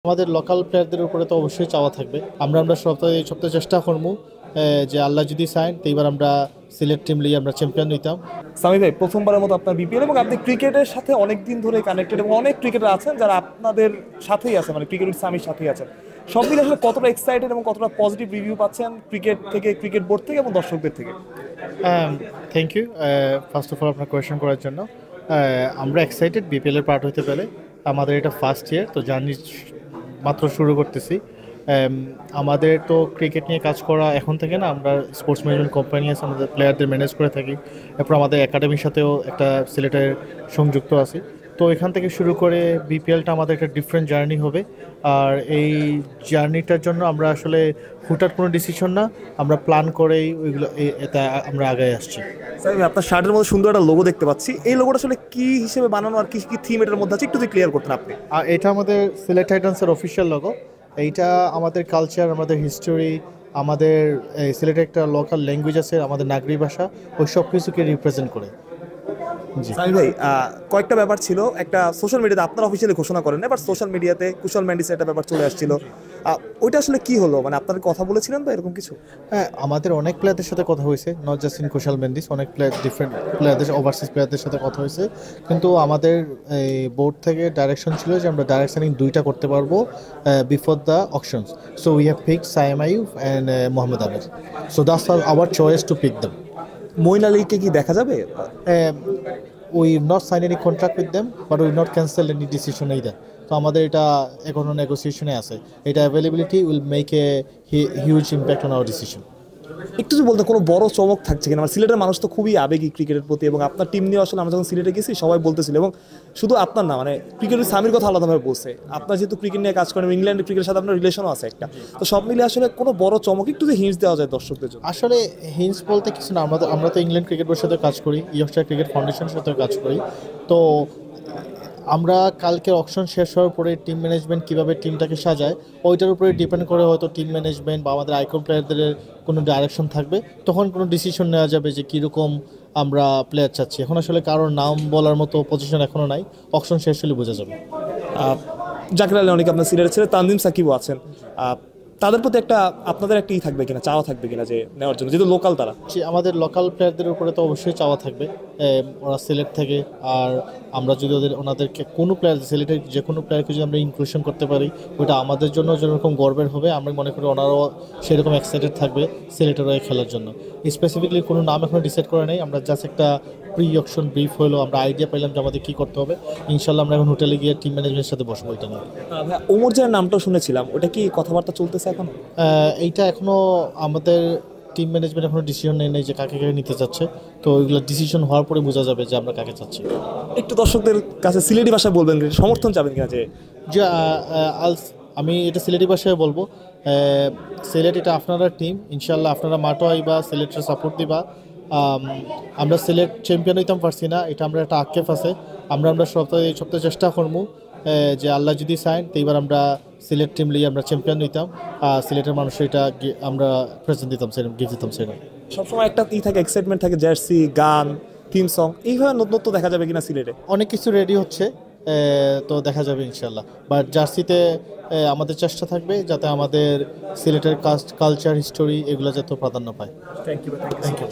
আমাদের লোকাল প্লেয়ারদের উপরে তো অবশ্যই চাওয়া থাকবে। আমরা সপ্তাহে চেষ্টা করবো যে আল্লাহ যদি চান তো এবার আমরা সিলেট টিম লিয়ে আমরা চ্যাম্পিয়ন নিতাম। সামি ভাই, প্রথমবারের মতো আপনার বিপিএল এবং আপনি ক্রিকেটের সাথে অনেক দিন ধরে কানেক্টেড এবং অনেক ক্রিকেটার আছেন যারা আপনাদের সাথেই আছে, মানে ক্রিকেট সামির সাথেই আছেন। সব মিলে আসলে কতটা এক্সাইটেড এবং কতটা পজিটিভ রিভিউ পাচ্ছেন ক্রিকেট থেকে, ক্রিকেট বোর্ড থেকে এবং দর্শকদের থেকে? Thank you first of all আপনার কোয়েশ্চেন করার জন্য। আমরা এক্সাইটেড বিপিএলের পার্ট হতে পেরে। আমাদের এটা ফার্স্ট ইয়ার, তো জার্নি মাত্র শুরু করতেছি। আমাদের তো ক্রিকেট নিয়ে কাজ করা এখন থেকে না, আমরা স্পোর্টস ম্যানেজমেন্ট কোম্পানি আছে, আমাদের প্লেয়ারদের ম্যানেজ করে থাকি। এরপর আমাদের একাডেমির সাথেও একটা সিলেটের সংযুক্ত আছি। তো এখান থেকে শুরু করে বিপিএলটা আমাদের একটা ডিফারেন্ট জার্নি হবে। আর এই জার্নিটার জন্য আমরা আসলে হুটহাট কোনো ডিসিশন না, আমরা প্ল্যান করেই ওইগুলো এটা আমরা আগে আসছি। আমি আপনার শার্টের মধ্যে সুন্দর একটা লোগো দেখতে পাচ্ছি, এই লোগোটা আসলে কি হিসেবে বানানো আর কি কি থিম এটার মধ্যে আছে একটু যদি ক্লিয়ার করতেন আপনি। আর এটা আমাদের সিলেট টাইটান্সের অফিসিয়াল লোগো। এইটা আমাদের কালচার, আমাদের হিস্টোরি, আমাদের সিলেটের একটা লোকাল ল্যাঙ্গুয়েজ আছে, আমাদের নাগরিক ভাষা, ওই সব কিছুকে রিপ্রেজেন্ট করে। জি সামি ভাই, কয়েকটা ব্যাপার ছিল। একটা সোশ্যাল মিডিয়াতে আপনার অফিসিয়ালি ঘোষণা করেন, এবার সোশ্যাল মিডিয়াতে কুশল ম্যান্ডিসের একটা ব্যাপার চলে আসছিল। ওইটা আসলে কি হলো, মানে আপনার কথা বলেছিলেন বা এরকম কিছু? হ্যাঁ, আমাদের অনেক প্লেয়ারদের সাথে কথা হয়েছে, not just in Kushal Mendis, অনেক প্লেয়ার ডিফারেন্ট প্লেয়ারদের ওভারসিজ প্লেয়ারদের সাথে কথা হয়েছে। কিন্তু আমাদের এই বোর্ড থেকে ডাইরেকশন ছিল যে আমরা ডাইরেক্ট সাইনিং দুইটা করতে পারবো before the auctions. So we have pick Saim Ayub and Mohammad Amir. So that's our choice to pick them. Moeen আলীকে কি দেখা যাবে? We've not signed any contract with them, but we've not cancelled any decision either. তো আমাদের এটা এখনো নেগোসিয়েশনে আছে। এটা availability will make a huge impact on our decision. একটু যদি বলতে কোনো বড় চমক থাকছে কিনা? আমার সিলেটের মানুষ তো খুবই আবেগী ক্রিকেটের প্রতি, এবং আপনার টিম নিয়ে আসলে আমরা যখন সিলেটে গেছি সবাই বলতেছিল, এবং শুধু আপনার না, মানে ক্রিকেটের সামির কথা আলাদাভাবে বলছে। আপনার যেহেতু ক্রিকেট নিয়ে কাজ করেন, ইংল্যান্ডের ক্রিকেটের সাথে আপনার রিলেশনও আছে একটা, তো সব মিলিয়ে আসলে কোনো বড় চমক একটু যে হিন্টস দেওয়া যায় দর্শকদের জন্য। আসলে হিন্স বলতে কিছু না, আমরা তো ইংল্যান্ড ক্রিকেট বোর্ডের সাথে কাজ করি, ইয়র্কশায়ার ক্রিকেট ফাউন্ডেশনের সাথে কাজ করি। তো আমরা কালকে অকশন শেষ হওয়ার পরে টিম ম্যানেজমেন্ট কীভাবে টিমটাকে সাজায় ওইটার উপরে ডিপেন্ড করে হয়তো টিম ম্যানেজমেন্ট বা আমাদের আইকন প্লেয়ারদের কোনো ডাইরেকশন থাকবে, তখন কোনো ডিসিশন নেওয়া যাবে যে কীরকম আমরা প্লেয়ার চাচ্ছি। এখন আসলে কারোর নাম বলার মতো পজিশন এখনও নাই, অকশন শেষ হলে বোঝা যাবে। জাকির আলী অনেক আপনার সিলেটের ছেলে, তানজিম সাকিবও আছেন, তাদের প্রতি একটা আপনাদের একটা থাকবে কিনা, চাওয়া থাকবে কিনা যে নেওয়ার জন্য, যেহেতু লোকাল তারা? আমাদের লোকাল প্লেয়ারদের উপরে তো অবশ্যই চাওয়া থাকবে, ওরা সিলেট থেকে। আর আমরা যদি ওনাদেরকে কোনো প্লেয়ার, সিলেটের যে কোনো প্লেয়ারকে যদি আমরা ইনক্লুশন করতে পারি, ওটা আমাদের জন্য যেরকম গর্বের হবে, আমরা মনে করি ওনারাও সেরকম এক্সাইটেড থাকবে সিলেটের হয়ে খেলার জন্য। স্পেসিফিকলি কোনো নাম এখনো ডিসাইড করে নেই, আমরা জাস্ট একটা প্রি অকশন ব্রিফ হলো, আমরা আইডিয়া পাইলাম যে আমাদের কী করতে হবে। ইনশাল্লাহ আমরা এখন হোটেলে গিয়ে টিম ম্যানেজমেন্টের সাথে বসবো এটা নিয়ে। ওমর জানের নামটাও শুনেছিলাম, ওটা কি কথাবার্তা চলতেছে এখন? এইটা এখনও আমাদের টিম ম্যানেজমেন্ট এখনো ডিসিশন নেই যে কাকে কাকে নিতে চাচ্ছে। তো ওইগুলো ডিসিশন হওয়ার পরে বোঝা যাবে যে আমরা কাকে চাচ্ছি। একটু দর্শকদের কাছে সিলেটি ভাষায় বলবেন, সমর্থন চাবেন কিনা যে আমি এটা সিলেটি ভাষায় বলবো, সিলেট এটা আপনারা টিম, ইনশাল্লাহ আপনারা মাঠও আইবা, সিলেটের সাপোর্ট দিবা। আমরা সিলেট চ্যাম্পিয়ন হইতাম পারছি না, এটা আমরা একটা আক্ষেপ আছে। আমরা সপ্তাহে চেষ্টা করবো যে আল্লাহ যদি চান তো এবার আমরা সিলেট টিম লিয়ে আমরা চ্যাম্পিয়ন নিতাম। সিলেটের মানুষের এটা আমরা প্রেজেন্ট দিতাম, সেরকম গিফট দিতাম। সেরকম সবসময় একটা থাকে, এক্সাইটমেন্ট থাকে, জার্সি, গান, থিম সং, এইভাবে নতুনত্ব দেখা যাবে কিনা সিলেটে? অনেক কিছু রেডি হচ্ছে, তো দেখা যাবে ইনশাল্লাহ। বাট জার্সিতে আমাদের চেষ্টা থাকবে যাতে আমাদের সিলেটের কালচার, হিস্টোরি এগুলো যাতে প্রাধান্য পায়। Thank you. Thank you.